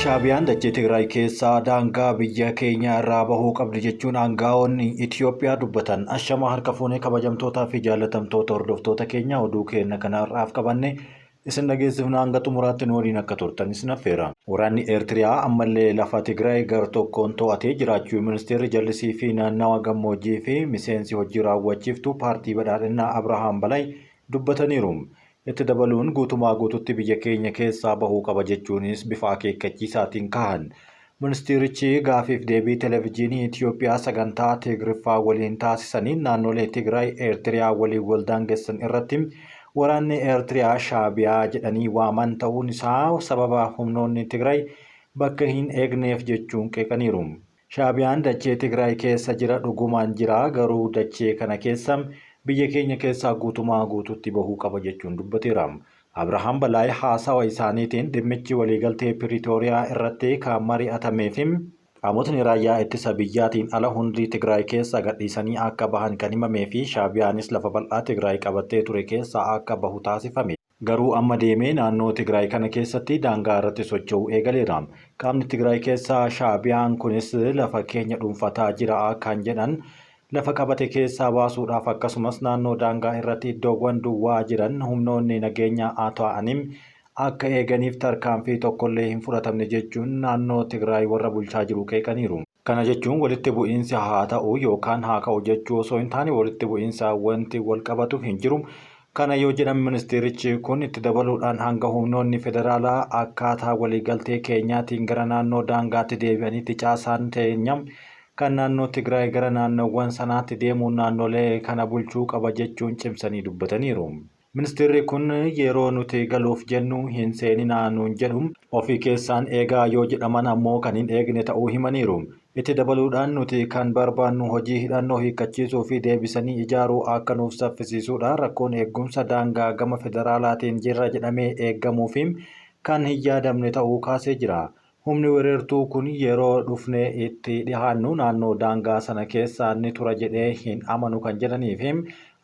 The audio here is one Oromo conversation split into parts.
Shaabiyaan dachee Tigraay keessaa daangaa biyya keenya irraa bahuu qabdi jechuun aangaa'onni Itoophiyaa dubbatan. Ashamaa harka fuunee kabajamtootaa fi jaallatamtoota hordoftoota keenya oduu keenya kanarraaf qabanne isin dhageessifna hanga xumuraatti nu waliin akka turtan isin affeera. Waraanni Eertiriyaa ammallee lafa Tigraay gar tokkoon to'atee jiraachuu ministeerri jallisii fi naannawa gammoojjii fi miseensi hojii raawwachiiftuu paartii badhaadhinaa Abrahaam Balay dubbataniiru. Itti dabaluun guutumaa guututti biyya keenya keessaa bahuu qaba jechuunis bifa akeekkachiisaatiin kahan. Ministeerichi gaafiif deebii televezyiinii Itoophiyaa sagantaa Tigriffaa waliin taasisaniin naannolee Tigraay Eertiriyaa waliin waldaangessan irratti waraanni Eertiriyaa Shaabiyaa jedhanii waaman ta'uun isaa sababa humnoonni Tigraay bakka hin eegneef jechuun qeeqaniiru. Shaabiyaan dachee Tigraay keessa jira dhugumaan jira garuu dachee kana keessa biyya keenya keessaa guutumaa guututti bahuu qaba jechuun dubbateera. Abrahaam Balaay haasawa isaaniitiin dhimmichi waliigaltee Piriitooriyaa irratti kan mari'atamee fi qaamotni raayyaa ittisa biyyaatiin ala hundi Tigraay keessa gadhiisanii akka bahan kan himamee fi Shaabiyaanis lafa bal'aa Tigraay qabattee ture keessaa akka bahu taasifame. Garuu amma deemee naannoo Tigraay kana keessatti daangaa irratti socho'uu eegaleera. Qaamni Tigraay keessaa Shaabiyaan kunis lafa keenya dhuunfataa jira kan jedhan lafa qabate keessaa baasuudhaaf akkasumas naannoo daangaa irratti iddoowwan duwwaa jiran humnoonni nageenya to'anim akka eeganiif tarkaanfii tokkollee hin fudhatamne jechuun naannoo Tigraay warra bulchaa jiru qeeqaniiru. Kana jechuun walitti bu'iinsi haa ta'u yookaan haa ka'u jechuu osoo hin taane walitti bu'iinsa wanti wal qabatu hin jiru. Kana yoo jedhan ministeerichi kun itti dabaluudhaan hanga humnoonni federaalaa akkaataa waliigaltee keenyaatiin gara naannoo daangaatti deebi'anitti caasaan teenyam kan naannoo Tigraay gara naannoowwan sanaatti deemuun naannolee kana bulchuu qaba jechuun cimsanii dubbataniiru. Ministeerri kun yeroo nuti galuuf jennu hin seeninaa nuun jedhu ofii keessaan eegaa yoo jedhaman ammoo kan hin eegne ta'uu himaniiru. Itti dabaluudhaan nuti kan barbaannu hojii hidhannoo hiikkachiisuu fi deebisanii ijaaruu akka nuuf saffisiisuudha. Rakkoon eegumsa daangaa gama federaalaatiin jirra jedhamee eeggamuu fi kan hin yaadamne ta'uu kaasee jira. Humni weerartuu kun yeroo dhufnee itti dhihaannu naannoo daangaa sana keessa ni tura jedhee hin amanu kan jedhanii fi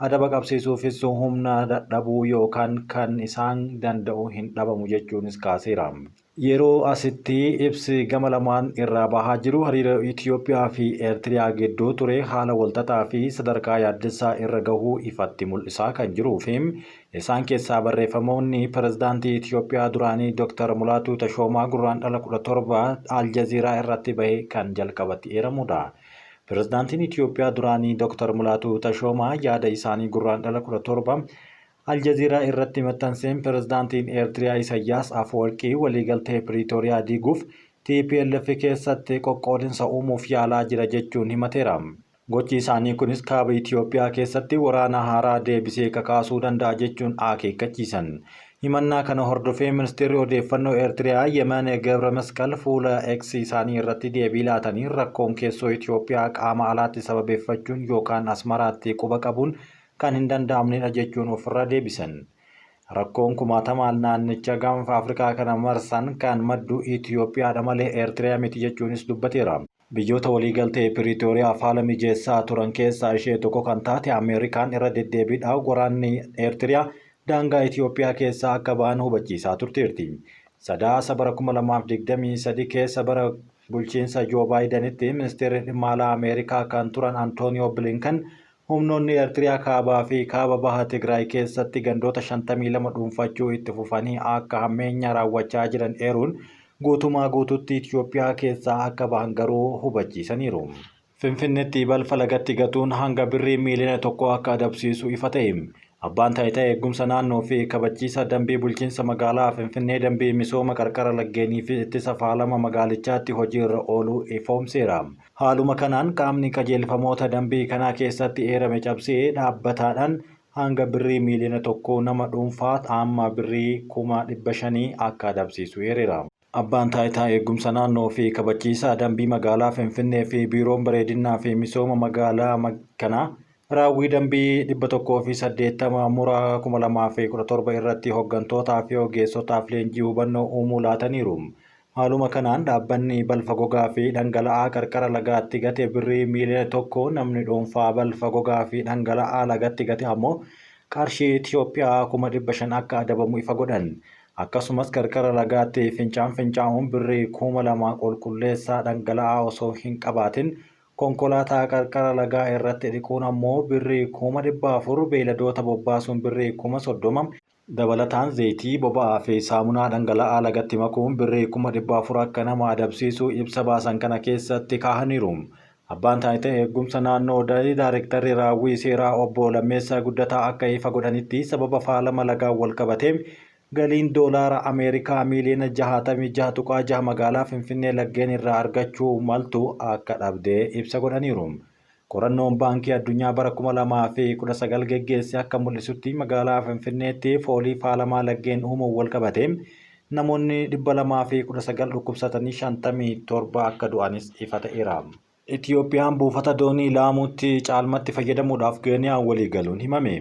adaba qabsiisuufis humna dadhabuu yookaan kan isaan danda'u hin dhabamu jechuunis kaaseera. Yeroo asitti ibsi gama lamaan irraa bahaa jiru hariiroo Itoophiyaa fi Eertiriyaa gidduu ture haala walxaxaa fi sadarkaa yaaddessaa irra gahuu ifatti mul'isaa kan jiruu fi isaan keessaa barreeffamoonni pirezidaantii Itoophiyaa duraanii Dr. Mulaatuu Tashoomaa gurraandhala 17 Aljaziiraa irratti bahe kan jalqabatti eeramudha. Pirezidaantiin Itoophiyaa duraanii Dr. Mulaatuu Tashoomaa yaada isaanii gurraandhala 17 Aljaziiraa irratti maxxanseen pirezidaantiin Eertiriyaa Isaayyaas Afwerqii waliigaltee Piriitooriyaa diiguuf TPLF keessatti qoqqoodinsa uumuuf yaalaa jira jechuun himateera. Gochi isaanii kunis kaaba Itoophiyaa keessatti waraana haaraa deebisee kakaasuu danda'a jechuun akeekkachiisan. Himannaa kana hordofee ministeerri odeeffannoo Eertiriyaa Yemane Gebረ Masqal fuula X isaanii irratti deebii laatanii rakkoon keessoo Itoophiyaa qaama alaatti sababeeffachuun yookaan Asmaraatti quba qabuun kan hin danda'amnedha jechuun ofirraa deebisan. Rakkoon kumaatamaan naannicha gaanfa Afrikaa kana marsan kan maddu Itoophiyaadha malee Eertiriyaa miti jechuunis dubbateera. Biyyoota waliigaltee Piriitooriyaa haala mijeessaa turan keessaa ishee tokko kan taate Ameerikaan irra deddeebiidhaan waraanni Eertiriyaa daangaa Itoophiyaa keessaa akka ba'an hubachiisaa turteerti. Sadaasa bara 2023 keessa bara bulchiinsa Joo Baayidanitti ministeerri dhimma alaa Ameerikaa kan turan Antooniyoo Bilinkan humnoonni Eertiriyaa kaabaa fi kaaba baha Tigraay keessatti gandoota 52 dhuunfachuu itti fufanii akka hammeenya raawwachaa jiran eeruun guutumaa guututti Itoophiyaa keessaa akka bahan garuu hubachiisaniiru. Finfinneetti balfa lagatti gatuun hanga birrii miiliyoona 1 akka adabsiisu ifa ta'e. Abbaan taayitaa eegumsa naannoo fi kabachiisa dambii bulchiinsa magaalaa Finfinnee dambii misooma qarqara laggeenii fi ittisa faalama magaalichaatti hojiirra ooluu ifoomseera. Haaluma kanaan qaamni qajeelfamoota dambii kanaa keessatti eerame cabsee dhaabbataadhaan hanga birrii miiliyoona 1 nama dhuunfaa amma birrii 500,000 akka adabsiisu eereera. Abbaan taayitaa eegumsa naannoo fi kabachiisa dambii magaalaa Finfinnee fi biiroon bareedinaa fi misooma magaalaa kanaa raawwii dambii 180 muraa 2017 irratti hooggantootaa fi ogeessotaaf leenjii hubannoo uumuu laataniiru. Haaluma kanaan dhaabbanni balfa gogaa fi dhangala'aa qarqara lagaatti gate birrii miiliyoona 1 namni dhuunfaa balfa gogaa fi dhangala'aa lagatti gate ammoo qarshii Itoophiyaa 500,000 akka adabamu ifa godhan. Akkasumas qarqara lagaatti fincaa'uun birrii 2000 qulqulleessaa dhangala'aa osoo hin qabaatin konkolaataa qarqara lagaa irratti dhiquun ammoo birrii 400 beeyladoota bobbaasuun birrii 30,000 dabalataan zayitii boba'aa fi saamunaa dhangala'aa lagatti makuun birrii 400 akka nama adabsiisu ibsa baasan kana keessatti kaahaniiru. Abbaan taayitaa eegumsa naannoo Daayirektarri raawwii seeraa obbo Lammeessaa Guddataa akka ifa godhanitti sababa faalama lagaan wal qabatee galiin doolaara Ameerikaa miiliyoona 66.6 magaalaa Finfinnee laggeen irraa argachuu maltu akka dhabdee ibsa godhaniiru. Qorannoon baankii addunyaa bara 2019 geggeesse akka mul'isutti magaalaa Finfinneetti foolii faalamaa laggeen uumuun wal qabatee namoonni 219 dhukkubsatanii 57 akka du'anis ifa ta'eera. Itiyoophiyaan buufata doonii Laamuutti caalmatti fayyadamuudhaaf Keeniyaan walii galuun himame.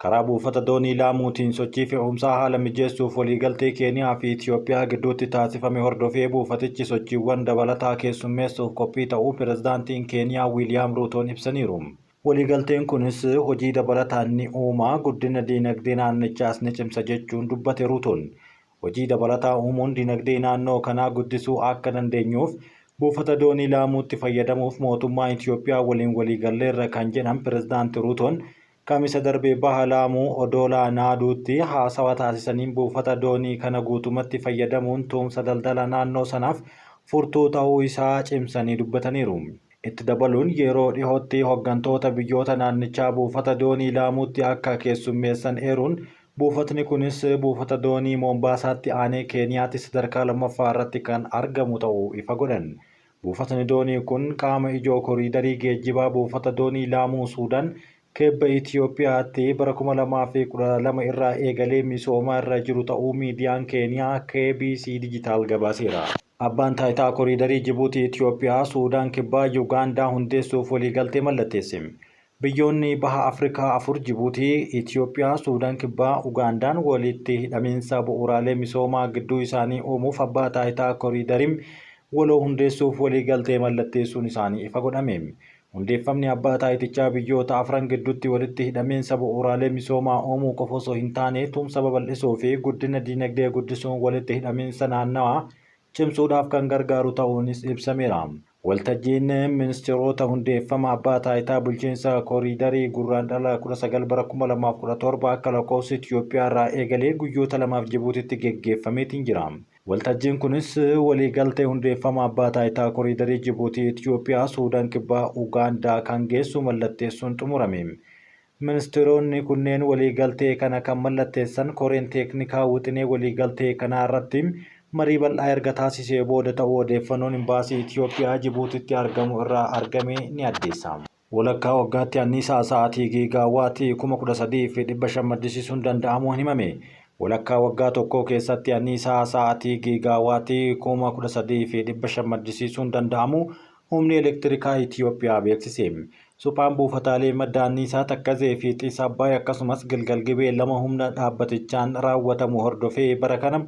Karaa buufata doonii Laamuutiin sochii fe'umsaa haala mijeessuuf waliigaltee Keeniyaa fi Itiyoophiyaa gidduutti taasifame hordofee buufatichi sochiiwwan dabalataa keessummeessuuf qophii ta'uu pirezidaantiin Keeniyaa Wiiliyaam Ruutoon ibsaniiru. Waliigalteen kunis hojii dabalataan ni uuma, guddina diinagdee naannichaas ni cimsa jechuun dubbate Ruutoon. Hojii dabalataa uumuun diinagdee naannoo kanaa guddisuu akka dandeenyuuf buufata doonii Laamuutti fayyadamuuf mootummaa Itiyoophiyaa waliin waliigalleerra kan jedhan pirezidaanti Ruutoon kamisa darbee baha Laamuu Odolaa Naaduutti haasawa taasisaniin buufata doonii kana guutumatti fayyadamuun tumsa daldala naannoo sanaaf furtuu ta'uu isaa cimsanii dubbataniiru. Itti dabaluun yeroo dhihootti hooggantoota biyyoota naannichaa buufata doonii Laamuutti akka keessummeessan eeruun buufatni kunis buufata doonii Moombaasaatti aanee Keeniyaatti sadarkaa lammaffaa irratti kan argamu ta'uu ifa godhan. Buufatni doonii kun qaama ijoo koriidarii geejjibaa buufata doonii Laamuu Suudaan kibba Itiyoophiyaatti bara 2012 irraa eegalee misoomaa irra jiru ta'uu miidiyaan Keeniyaa KBC Digital gabaaseera. Abbaan taayitaa koriidarii Jibuutii Itiyoophiyaa Suudaan kibbaa Yuugaandaa hundeessuuf waliigaltee mallatteesse. Biyyoonni baha Afrikaa afur Jibuutii, Itiyoophiyaa, Suudaan kibbaa, Ugaandaan walitti hidhamiinsa bu'uuraalee misoomaa gidduu isaanii uumuuf abbaa taayitaa koriidariin waloo hundeessuuf waliigaltee mallatteessuun isaanii ifa godhame. Hundeeffamni abbaa taayitichaa biyyoota afran gidduutti walitti hidhamiinsa bu'uuraalee misoomaa uumuu qofa osoo hin taane tumsa babal'isuu fi guddina diinagdee guddisuun walitti hidhamiinsa naannawaa cimsuudhaaf kan gargaaru ta'uunis ibsameera. Waltajjiin ministeerota hundeeffama abbaa taayitaa bulchiinsa koriidarii gurraandhala 19 bara 2017 akka lakkoofsa Itiyoophiyaa irraa eegalee guyyoota lamaaf Jibuutitti geggeeffameetiin jira. Waltajjiin kunis waliigaltee hundeeffama abbaa taayitaa koriidarii Jibuutii, Itiyoophiyaa, Suudaan kibbaa, Ugaandaa kan geessu mallatteessuun xumurame. Ministeeronni kunneen waliigaltee kana kan mallatteessan koreen teeknikaa wixinee waliigaltee kanaa irratti marii bal'aa erga taasisee booda ta'uu odeeffannoon imbaasii Itiyoophiyaa Jibuutitti argamu irraa argame ni addeessa. Walakkaa waggaatti anniisaa sa'aatii giigaawaatti 13,500 maddisiisuun danda'amuun himame. Walakkaa waggaa tokko keessatti anniisaa sa'aatii giigaawaatti 13,500 maddisiisuun danda'amu humni elektirikaa Itiyoophiyaa beeksise. Suphaan buufataalee madda anniisaa Takkazee fi Xiis Abbaay akkasumas Gilgal Gibee lama humna dhaabbatichaan raawwatamu hordofee bara kana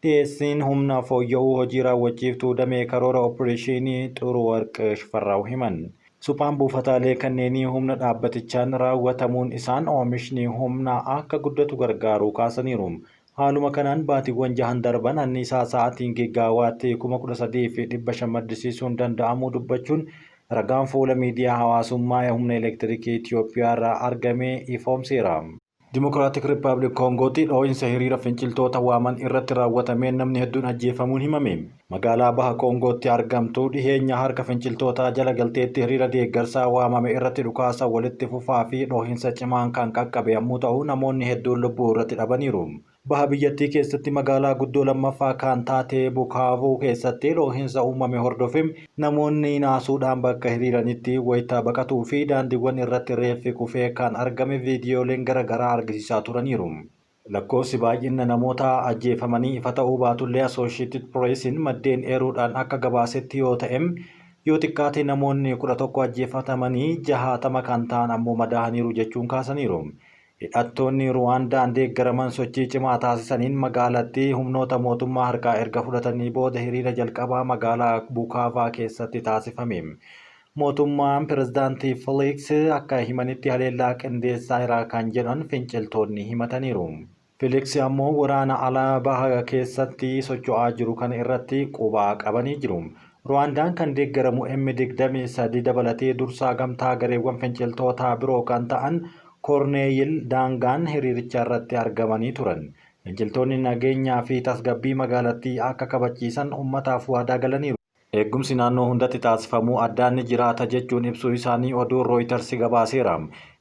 dhiyeessiin humna fooyya'uu hojii raawwachiiftuu damee karoora opereeshinii Xuru Warq Shifarraaw himan. Suphaan buufataalee kanneenii humna dhaabbatichaan raawwatamuun isaan oomishni humna akka guddatu gargaaru kaasaniiru. Haaluma kanaan baatiiwwan 6 darban anniisaa sa'aatiin giigaawaatti 13,500 maddisiisuun danda'amuu dubbachuun ragaan fuula miidiyaa hawaasummaa humna elektirikii Itiyoophiyaa irraa argame ifoomseera. Dimokiraatik Rippaabilik Koongootti dhoo'insa hiriira finciltoota waaman irratti raawwatameen namni hedduun ajjeefamuun himame. Magaalaa baha Koongootti argamtu dhiheenya harka finciltootaa jala galteetti hiriira deeggarsaa waamame irratti dhukaasa walitti fufaa fi dhoo'insa cimaan kan qaqqabe yommuu ta'u namoonni hedduun lubbuu irratti dhabaniiru. Baha biyyattii keessatti magaalaa guddoo lammaffaa kan taate Bukaavuu keessatti dhoo'insa uumame hordofee namoonni naasuudhaan bakka hiriiranitti wayita baqatuu fi daandiiwwan irratti reeffi kufee kan argame viidiyooleen garaagaraa argisiisaa turaniiru. Lakkoofsi baay'ina namoota ajjeefamanii ifa ta'uu baatullee Associated Pressiin maddeen eeruudhaan akka gabaasetti yoo ta'e yoo xiqqaate namoonni 11 ajjeefamanii 60 kan ta'an ammoo madaa'aniiru jechuun kaasaniiru. Hidhattoonni Ruwaandaan deeggaraman sochii cimaa taasisaniin magaalattii humnoota mootummaa harkaa erga fudhatanii booda hiriira jalqabaa magaalaa Bukaavaa keessatti taasifame. Mootummaan pirezidaantii Filiks akka himanitti haleellaa qindeessaa irraa kan jedhan finciltoonni himataniiru. Fiiliks ammoo waraana alaa baha keessatti socho'aa jiru kana irratti quba qabanii jiru. Ruwaandaan kan deeggaramu M23 dabalatee dursaa gamtaa gareewwan finciltoota biroo kan ta'an Koorneeyil Daangaan hiriiricha irratti argamanii turan. Finciltoonni nageenyaa fi tasgabbii magaalattii akka kabachiisan uummataaf waadaa galaniiru. Eegumsi naannoo hundatti taasifamuu addaan ni jiraata jechuun ibsuu isaanii oduun Rooyiters gabaaseera.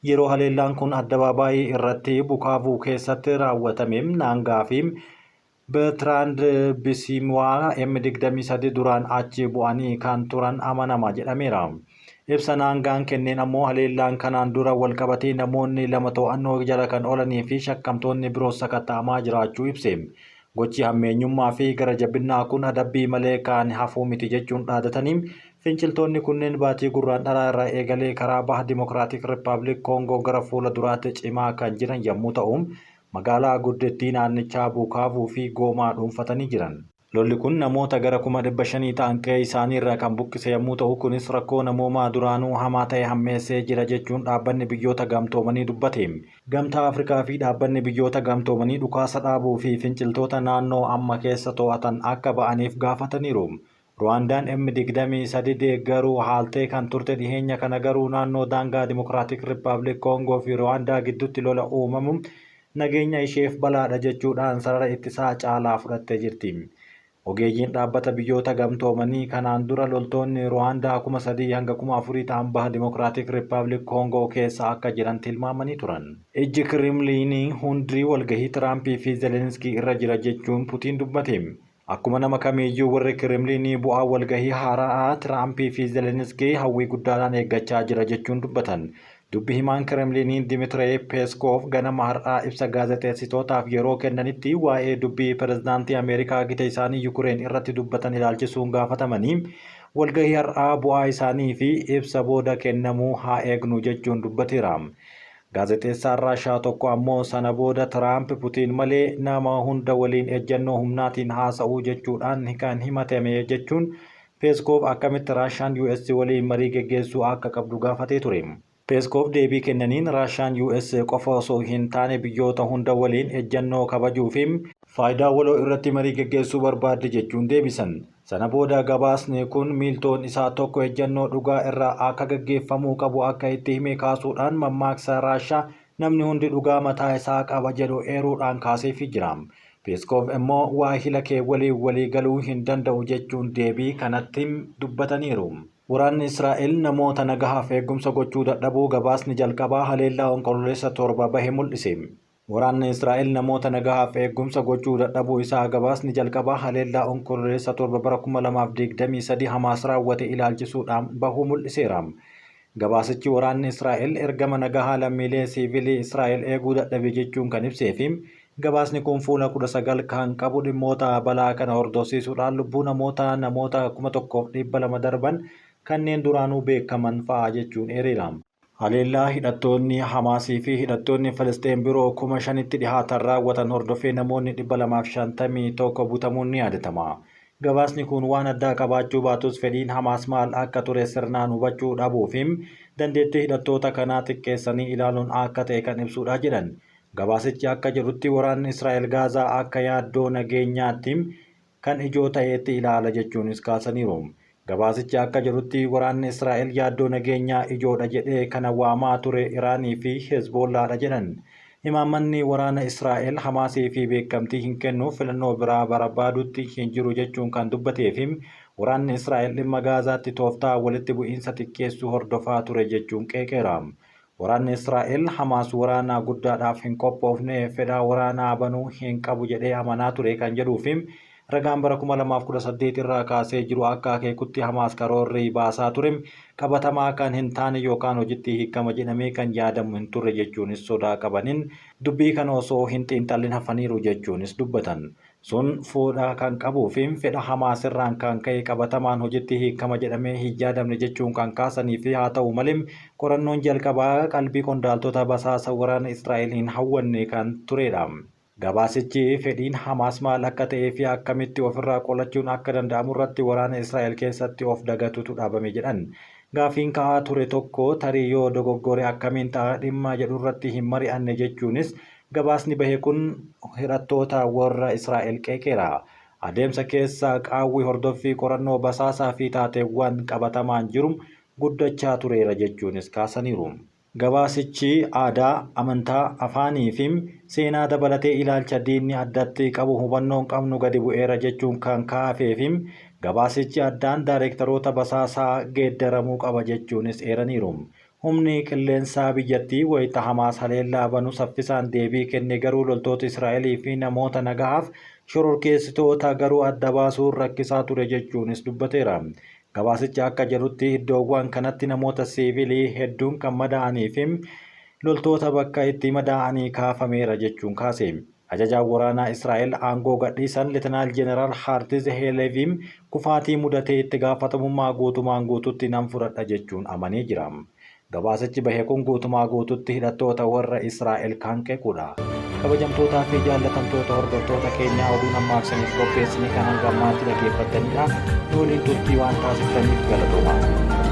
Yeroo haleellaan kun addabaabaayii irratti Bukaavuu keessatti raawwatame Naangaa fi Bertrand Bisimwaa M23 duraan achi bu'anii kan turan amanama jedhameera. Ibsa Naangaan kenneen ammoo haleellaan kanaan dura walqabatee namoonni 2 to'annoo jala kan oolanii fi shakkamtoonni biroos sakatta'amaa jiraachuu ibse. Gochi hammeenyummaa fi gara jabinnaa kun adabbii malee kan hafuu miti jechuun dhaadatanii finciltoonni kunneen baatii gurraandhalaa irraa eegalee karaa baha Dimokiraatik Rippaabilik Koongoo gara fuula duraatti cimaa kan jiran yommuu ta'u magaalaa guddittii naannichaa Bukaavuu fi Goomaa dhuunfatanii jiran. Lolli kun namoota gara 500,000 ta'an qe'ee isaanii irraa kan buqqise yommuu ta'u kunis rakkoo namoomaa duraanuu hamaa ta'e hammeessee jira jechuun dhaabbanni biyyoota gamtoomanii dubbate. Gamtaa Afrikaa fi dhaabbanni biyyoota gamtoomanii dhukaasa dhaabuu fi finciltoota naannoo amma keessa to'atan akka ba'aniif gaafataniiru. Ruwaandaan M23 deeggaruu haaltee kan turte dhiheenya kana garuu naannoo daangaa Dimokiraatik Rippaabilik Koongoo fi Ruwaandaa gidduutti lola uumamu nageenya isheef balaadha jechuudhaan sarara ittisaa caalaa fudhattee jirti. Ogeeyyiin dhaabbata biyyoota gamtoomanii kanaan dura loltoonni Ruwaandaa 3,000 hanga 4,000 ta'an baha Dimokiraatik Rippaabilik Koongoo keessa akka jiran tilmaamanii turan. Ijji Kirimliinii hundii walgahii Tiraampii fi Zeelenskii irra jira jechuun Putiin dubbate. Akkuma nama kamiiyyuu warri Kirimliinii bu'aa walgahii haaraa Tiraampii fi Zeelenskii hawwii guddaadhaan eeggachaa jira jechuun dubbatan. Dubbi himaan Kirimliinii Dimitree Peeskoof ganama har'aa ibsa gaazexeessitootaaf yeroo kennanitti waa'ee dubbii pirezidaantii Ameerikaa gita isaanii Yukureen irratti dubbatan ilaalchisuun gaafatamanii walgahii har'aa bu'aa isaanii fi ibsa booda kennamuu haa eegnu jechuun dubbateera. Gaazexeessaan Raashaa tokko ammoo sana booda Tiraamp Putiin malee nama hunda waliin ejjennoo humnaatiin haasa'uu jechuudhaan kan himatame jechuun Peeskoof akkamitti Raashaan US waliin marii geggeessuu akka qabdu gaafatee ture. Peeskoof deebii kennaniin Raashaan US qofa osoo hin taane biyyoota hunda waliin ejjennoo kabajuu fi faayidaa waloo irratti marii geggeessuu barbaadde jechuun deebisan. Sana booda gabaasni kun miiltoon isaa tokko ejjennoo dhugaa irraa akka geggeeffamuu qabu akka itti hime kaasuudhaan mammaaksa Raashaa namni hundi dhugaa mataa isaa qaba jedhu eeruudhaan kaaseefii jira. Peeskoof immoo waahila kee walii galuu hin danda'u jechuun deebii kanatti dubbataniiru. Waraanni Israa'el namoota nagahaaf eegumsa gochuu dadhabuu gabaasni jalqabaa haleellaa onkololeessa 7 bahe mul'ise. Waraanni Israa'el namoota nagahaaf eegumsa gochuu dadhabuu isaa gabaasni jalqabaa haleellaa onkololeessa 7 bara 2023 Hamaas raawwate ilaalchisuudhaan bahuu mul'iseera. Gabaasichi waraanni Israa'el ergama nagahaa lammiilee siivilii Israa'el eeguu dadhabe jechuun kan ibsee fi gabaasni kun fuula 19 kan qabu dhimmoota balaa kana hordofsiisuudhaan lubbuu namoota 1,200 darban kanneen duraanuu beekaman fa'aa jechuun eereera. Haleellaa hidhattoonni Hamaasii fi hidhattoonni Filisxeen biroo 5,000tti dhihaatan raawwatan hordofee namoonni 251 butamuun ni yaadatama. Gabaasni kun waan addaa qabaachuu baatus fedhiin Hamaas maal akka ture sirnaan hubachuu dhabuu fi dandeettii hidhattoota kanaa xiqqeessanii ilaaluun akka ta'e kan ibsuudha jedhan. Gabaasichi akka jedhutti waraanni Israa'el Gaazaa akka yaaddoo nageenyaatti kan ijoo ta'etti ilaala jechuunis kaasaniiru. Gabaasichi akka jedhutti waraanni Israa'el yaaddoo nageenyaa ijoodha jedhee kana waamaa ture Iraanii fi Hezbollaadha jedhan. Imaammanni waraana Israa'el Hamaasii fi beekamtii hin kennuuf filannoo biraa barbaadutti hin jiru jechuun kan dubbatee fi waraanni Israa'el dhimma Gaazaatti tooftaa walitti bu'iinsa xiqqeessuu hordofaa ture jechuun qeeqeera. Waraanni Israa'el Hamaas waraana guddaadhaaf hin qophoofne fedha waraanaa banuu hin qabu jedhee amanaa ture kan jedhuu fi ragaan bara 2018 irraa kaasee jiru akka akeekutti Hamaas karoorri baasaa ture qabatamaa kan hin taane yookaan hojiitti hiikama jedhamee kan yaadamu hin turre jechuunis sodaa qabaniin dubbii kana osoo hin xiinxallin hafaniiru jechuunis dubbatan. Sun fuudha kan qabuu fi fedha Hamaas irraan kan ka'e qabatamaan hojiitti hiikama jedhamee hin yaadamne jechuun kan kaasanii fi haa ta'u malee qorannoon jalqabaa qalbii qondaaltota basaasa waraana Israa'el hin hawwanne kan turedha. Gabaasichi fedhiin Hamaas maal akka ta'ee fi akkamitti ofirraa qolachuun akka danda'amu irratti waraana Israa'el keessatti of dagatutu dhaabame jedhan. Gaafiin ka'aa ture tokko tarii yoo dogoggore akkamiin ta'a dhimma jedhu irratti hin mari'anne jechuunis Gabaasni bahe kun hidhattoota warra Israa'el qeeqeera. Adeemsa keessa qaawwi hordoffii qorannoo basaasaa fi taateewwan qabatamaan jiru guddachaa tureera jechuunis kaasaniiru. Gabaasichi aadaa, amantaa, afaanii fi seenaa dabalatee ilaalcha diinni addatti qabu hubannoon qabnu gadi bu'eera jechuun kan kaafee fi gabaasichi addaan daayirektaroota basaasaa geeddaramuu qaba jechuunis eeraniiru. Humni qilleensaa biyyattii wayita Hamaas haleellaa banu saffisaan deebii kenne garuu loltoota Israa'elii fi namoota nagahaaf shororkeessitoota garuu adda baasuun rakkisaa ture jechuunis dubbateera. Gabaasichi akka jedhutti iddoowwan kanatti namoota siivilii hedduun kan madaa'anii fi loltoota bakka itti madaa'anii kaafameera jechuun kaase. Ajajaan waraanaa Israa'el aangoo gadhiisan Leetinaal Jeneraal Haartiz Heeleviim kufaatii mudatee itti gaafatamummaa guutumaan guututti nan fudhadha jechuun amanee jira. Gabaasichi bahe kun guutumaa guututti hidhattoota warra Israa'el kan qeequdha. Kabajamtootaa fi jaallatamtoota hordoftoota keenyaa oduu nammaaqsaniif qopheessine kan hanga ammaatti dhaggeeffattanidha. Waliin turtii waan taasiftaniif galatoomaa.